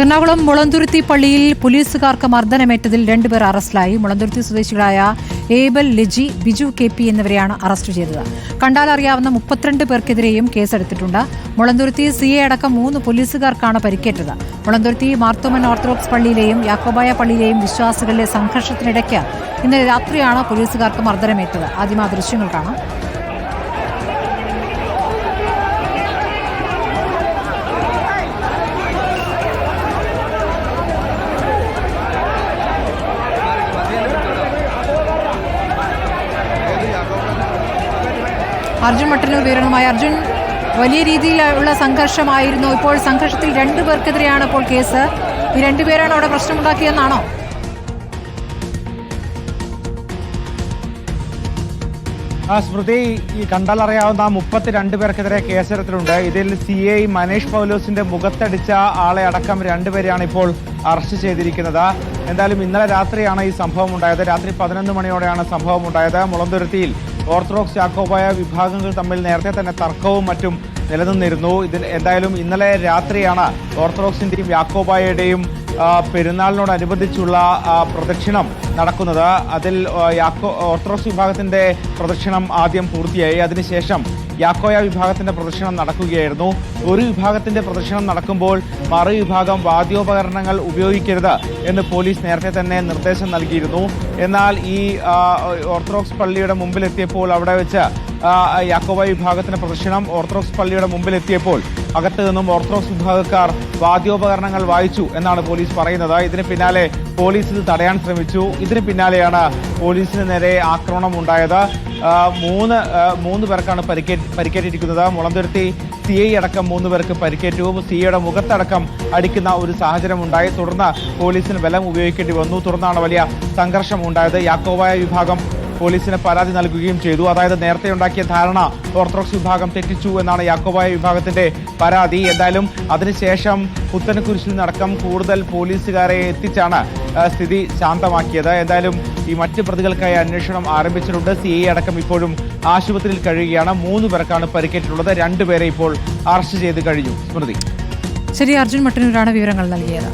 എറണാകുളം മുളന്തുരുത്തി പള്ളിയിൽ പോലീസുകാർക്ക് മർദ്ദനമേറ്റതിൽ 2 പേർ അറസ്റ്റിലായി. മുളന്തുരുത്തി സ്വദേശികളായ ഏബൽ, ലിജി, ബിജു KP എന്നിവരെയാണ് അറസ്റ്റ് ചെയ്തത്. കണ്ടാലറിയാവുന്ന 32 പേർക്കെതിരെയും കേസെടുത്തിട്ടുണ്ട്. മുളന്തുരുത്തി CA അടക്കം 3 പോലീസുകാർക്കാണ് പരിക്കേറ്റത്. മുളന്തുരുത്തി മാർത്തോമൻ ഓർത്തഡോക്സ് പള്ളിയിലെയും യാക്കോബായ പള്ളിയിലെയും വിശ്വാസികളുടെ സംഘർഷത്തിനിടയ്ക്ക് ഇന്നലെ രാത്രിയാണ് പോലീസുകാർക്ക് മർദ്ദനമേറ്റത്. ആദ്യം ആ ദൃശ്യങ്ങൾ കാണാം. അർജുൻ മട്ടന്നൂർ വിവരങ്ങളുമായി. അർജുൻ, വലിയ രീതിയിലുള്ള സംഘർഷമായിരുന്നു. ഇപ്പോൾ സംഘർഷത്തിൽ 2 പേർക്കെതിരെയാണ് ഇപ്പോൾ കേസ്. ഈ 2 പേരാണ് അവിടെ പ്രശ്നമുണ്ടാക്കിയെന്നാണോ? സ്മൃതി, ഈ കണ്ടാലറിയാവുന്ന 32 പേർക്കെതിരെ കേസെടുത്തിട്ടുണ്ട്. ഇതിൽ CA മനീഷ് പൗലോസിന്റെ മുഖത്തടിച്ച ആളെ അടക്കം 2 പേരെയാണ് ഇപ്പോൾ അറസ്റ്റ് ചെയ്തിരിക്കുന്നത്. എന്തായാലും ഇന്നലെ രാത്രിയാണ് ഈ സംഭവം ഉണ്ടായത്. രാത്രി 11 മണിയോടെയാണ് സംഭവം ഉണ്ടായത്. മുളന്തുരുത്തിയിൽ ഓർത്തഡോക്സ് യാക്കോബായ വിഭാഗങ്ങൾ തമ്മിൽ നേരത്തെ തന്നെ തർക്കവും മറ്റും നിലനിന്നിരുന്നു. എന്തായാലും ഇന്നലെ രാത്രിയാണ് ഓർത്തഡോക്സിന്റെയും യാക്കോബായയുടെയും പെരുന്നാളിനോടനുബന്ധിച്ചുള്ള പ്രദക്ഷിണം നടക്കുന്നത്. അതിൽ ഓർത്തഡോക്സ് വിഭാഗത്തിന്റെ പ്രദക്ഷിണം ആദ്യം പൂർത്തിയായി. അതിനുശേഷം യാക്കോയ വിഭാഗത്തിന്റെ പ്രദക്ഷിണം നടക്കുകയായിരുന്നു. ഒരു വിഭാഗത്തിന്റെ പ്രദക്ഷിണം നടക്കുമ്പോൾ മറുവിഭാഗം വാദ്യോപകരണങ്ങൾ ഉപയോഗിക്കരുത് എന്ന് പോലീസ് നേരത്തെ തന്നെ നിർദ്ദേശം നൽകിയിരുന്നു. എന്നാൽ ഈ ഓർത്തഡോക്സ് പള്ളിയുടെ മുമ്പിലെത്തിയപ്പോൾ അവിടെ വെച്ച് യാക്കോബായ വിഭാഗത്തിന്റെ പ്രദക്ഷിണം ഓർത്തഡോക്സ് പള്ളിയുടെ മുമ്പിലെത്തിയപ്പോൾ അകത്ത് നിന്നും ഓർത്തഡോക്സ് വിഭാഗക്കാർ വാദ്യോപകരണങ്ങൾ വായിച്ചു എന്നാണ് പോലീസ് പറയുന്നത്. ഇതിന് പിന്നാലെ പോലീസ് ഇത് തടയാൻ ശ്രമിച്ചു. ഇതിന് പിന്നാലെയാണ് പോലീസിന് നേരെ ആക്രമണം ഉണ്ടായത്. 3 പേർക്കാണ് പരിക്കേറ്റിരിക്കുന്നത്. മുളന്തുരുത്തി CA അടക്കം 3 പേർക്ക് പരിക്കേറ്റു. CAയുടെ മുഖത്തടക്കം അടിക്കുന്ന ഒരു സാഹചര്യം ഉണ്ടായി. തുടർന്ന് പോലീസിന് ബലം ഉപയോഗിക്കേണ്ടി വന്നു. തുടർന്നാണ് വലിയ സംഘർഷം ഉണ്ടായത്. യാക്കോബായ വിഭാഗം പോലീസിന് പരാതി നൽകുകയും ചെയ്തു. അതായത് നേരത്തെ ഉണ്ടാക്കിയ ധാരണ ഓർത്തഡോക്സ് വിഭാഗം തെറ്റിച്ചു എന്നാണ് യാക്കോബായ വിഭാഗത്തിന്റെ പരാതി. എന്തായാലും അതിനുശേഷം പുത്തൻകുരിശിൽ നടക്കം കൂടുതൽ പോലീസുകാരെ എത്തിച്ചാണ് സ്ഥിതി ശാന്തമാക്കിയത്. എന്തായാലും ഈ മറ്റ് പ്രതികൾക്കായി അന്വേഷണം ആരംഭിച്ചിട്ടുണ്ട്. CA അടക്കം ഇപ്പോഴും ആശുപത്രിയിൽ കഴിയുകയാണ്. 3 പേർക്കാണ് പരിക്കേറ്റിട്ടുള്ളത്. 2 പേരെ ഇപ്പോൾ അറസ്റ്റ് ചെയ്ത് കഴിഞ്ഞു. സ്മൃതി. ശരി, അർജുൻ മട്ടന്നൂരാണ് വിവരങ്ങൾ നൽകിയത്.